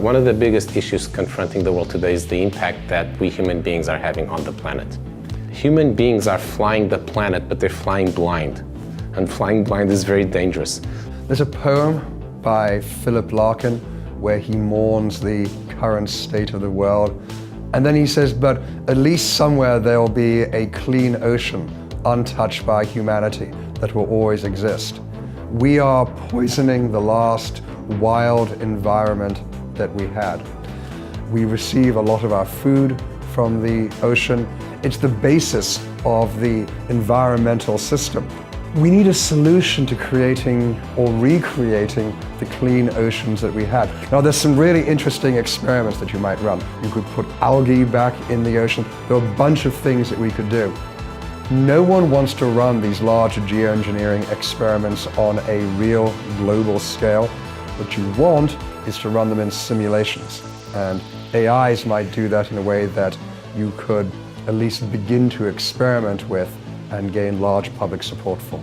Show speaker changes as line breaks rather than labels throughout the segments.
One of the biggest issues confronting the world today is the impact that we human beings are having on the planet. Human beings are flying the planet, but they're flying blind. And flying blind is very dangerous.
There's a poem by Philip Larkin where he mourns the current state of the world. And then he says, but at least somewhere there'll be a clean ocean, untouched by humanity, that will always exist. We are poisoning the last wild environment that we had. We receive a lot of our food from the ocean. It's the basis of the environmental system. We need a solution to creating or recreating the clean oceans that we had. Now, there's some really interesting experiments that you might run. You could put algae back in the ocean. There are a bunch of things that we could do. No one wants to run these large geoengineering experiments on a real global scale. What you want is to run them in simulations. And AIs might do that in a way that you could at least begin to experiment with and gain large public support for.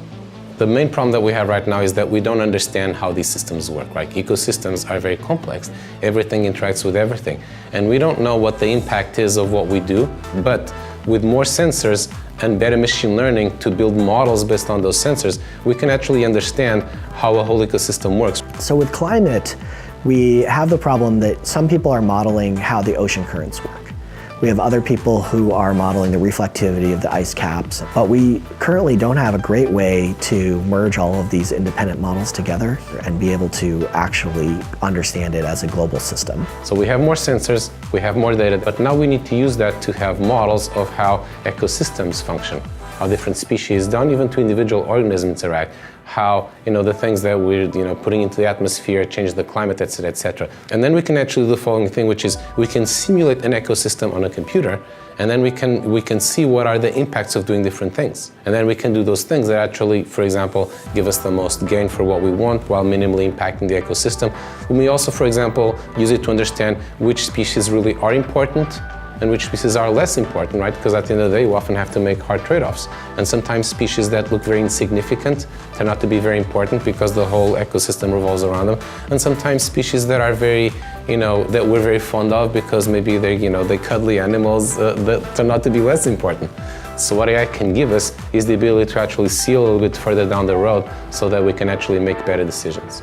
The main problem that we have right now is that we don't understand how these systems work, right? Ecosystems are very complex. Everything interacts with everything. And we don't know what the impact is of what we do, but with more sensors and better machine learning to build models based on those sensors, we can actually understand how a whole ecosystem works.
So with climate, we have the problem that some people are modeling how the ocean currents work. We have other people who are modeling the reflectivity of the ice caps, but we currently don't have a great way to merge all of these independent models together and be able to actually understand it as a global system.
So we have more sensors, we have more data, but now we need to use that to have models of how ecosystems function, how different species, down even to individual organisms interact, how the things that we're putting into the atmosphere change the climate, etc., etc. And then we can actually do the following thing, which is we can simulate an ecosystem on a computer, and then we can see what are the impacts of doing different things. And then we can do those things that actually, for example, give us the most gain for what we want while minimally impacting the ecosystem. And we also, for example, use it to understand which species really are important and which species are less important, right? Because at the end of the day, we often have to make hard trade-offs. And sometimes species that look very insignificant turn out to be very important because the whole ecosystem revolves around them. And sometimes species that are very, that we're very fond of because maybe they're cuddly animals that turn out to be less important. So what AI can give us is the ability to actually see a little bit further down the road so that we can actually make better decisions.